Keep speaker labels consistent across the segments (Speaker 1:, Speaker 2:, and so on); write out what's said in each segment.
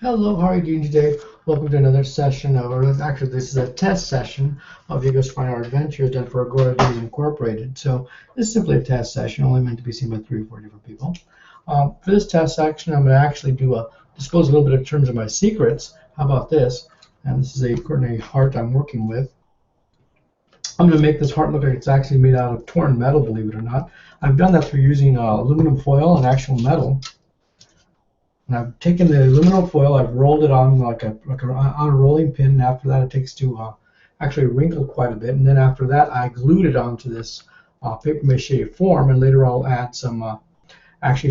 Speaker 1: Hello, how are you doing today? Welcome to another session actually this is a test session of Vigo's Fine Art Adventure done for Agora Games Incorporated. So this is simply a test session, only meant to be seen by 3 or 4 different people. For this test section, I'm going to actually disclose a little bit in terms of my secrets. How about this? And this is a coordinate heart I'm working with. I'm going to make this heart look like it's actually made out of torn metal, believe it or not. I've done that through using aluminum foil and actual metal. And I've taken the aluminum foil, I've rolled it on on a rolling pin, and after that it takes to actually wrinkle quite a bit. And then after that I glued it onto this paper mache form, and later I'll add some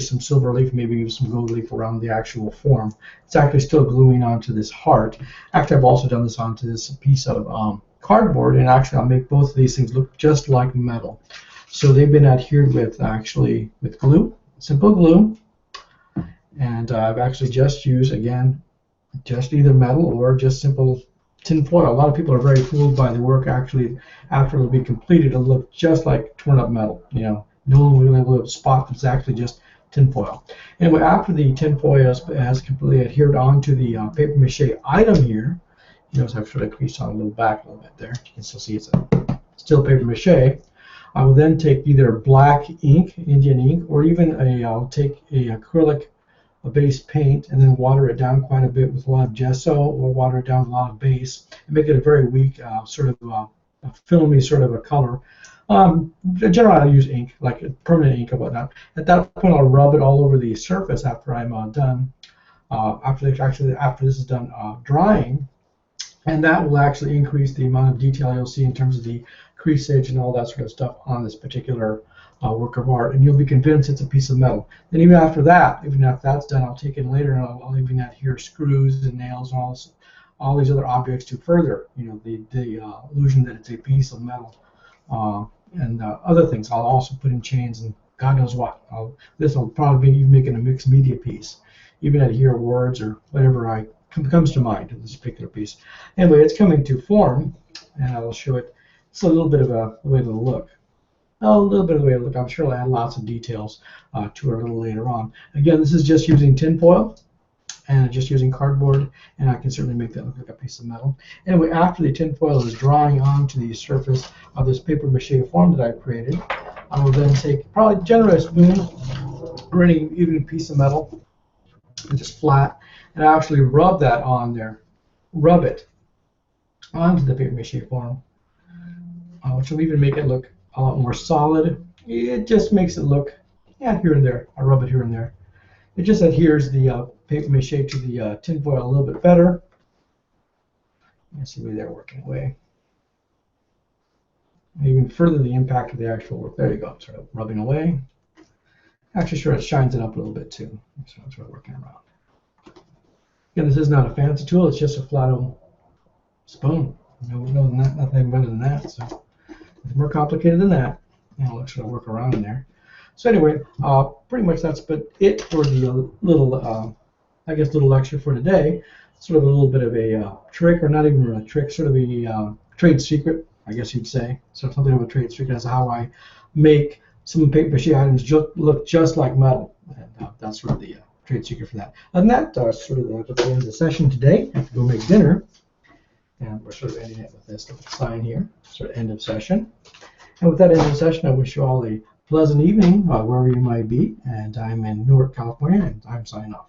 Speaker 1: silver leaf, maybe even some gold leaf around the actual form. It's actually still gluing onto this heart. Actually, I've also done this onto this piece of cardboard, and actually I'll make both of these things look just like metal. So they've been adhered with with glue, simple glue. And I've actually just used, again, just either metal or just simple tin foil. A lot of people are very fooled by the work. Actually, after it'll be completed, it'll look just like torn up metal. You know, no one will be able to spot that it's actually just tin foil. Anyway, after the tin foil has completely adhered onto the paper mache item here, you notice I've sort of creased on a little back a little bit there. You can still see it's still paper mache. I will then take either black ink, Indian ink, or even I'll take a acrylic base paint and then water it down quite a bit with a lot of gesso, or water it down with a lot of base and make it a very weak a filmy sort of a color. Generally I use ink, like permanent ink or whatnot. At that point I'll rub it all over the surface after I'm done, after this is done drying, and that will actually increase the amount of detail you'll see in terms of the creasage and all that sort of stuff on this particular work of art, and you'll be convinced it's a piece of metal. And even after that's done, I'll take it later and I'll even adhere screws and nails and all these other objects to further, the illusion that it's a piece of metal. And other things I'll also put in chains and God knows what. This will probably be even making a mixed media piece, even adhere words or whatever comes to mind in this particular piece. Anyway, it's coming to form, and I'll show it. It's a little bit of a way to look. A little bit of the way to look. I'm sure I'll add lots of details to it a little later on. Again, this is just using tin foil and just using cardboard, and I can certainly make that look like a piece of metal. Anyway, after the tin foil is drying onto the surface of this paper mache form that I created, I will then take probably generally a spoon or any even piece of metal, and just flat, and I actually rub that on there. Rub it onto the paper mache form, which will even make it look a lot more solid. It just makes it look, here and there. I rub it here and there. It just adheres the paper mache to the tin foil a little bit better. You can see me there working away. And even further the impact of the actual work. There you go, sort of rubbing away. Actually, sure, it shines it up a little bit too. So I'm sort of working around. Again, this is not a fancy tool. It's just a flat old spoon. Nothing better than that. So. It's more complicated than that. Let's sort of work around in there. So anyway, pretty much that's it for the little lecture for today. Sort of a little bit of a trick, or not even a trick, sort of a trade secret, I guess you'd say. So something of a trade secret as to how I make some paper mache items look just like metal. And that's sort of the trade secret for that. And that sort of the end of the session today. I have to go make dinner. And we're sort of ending it with this little sign here, sort of end of session. And with that end of session, I wish you all a pleasant evening, wherever you might be. And I'm in Newark, California, and I'm signing off.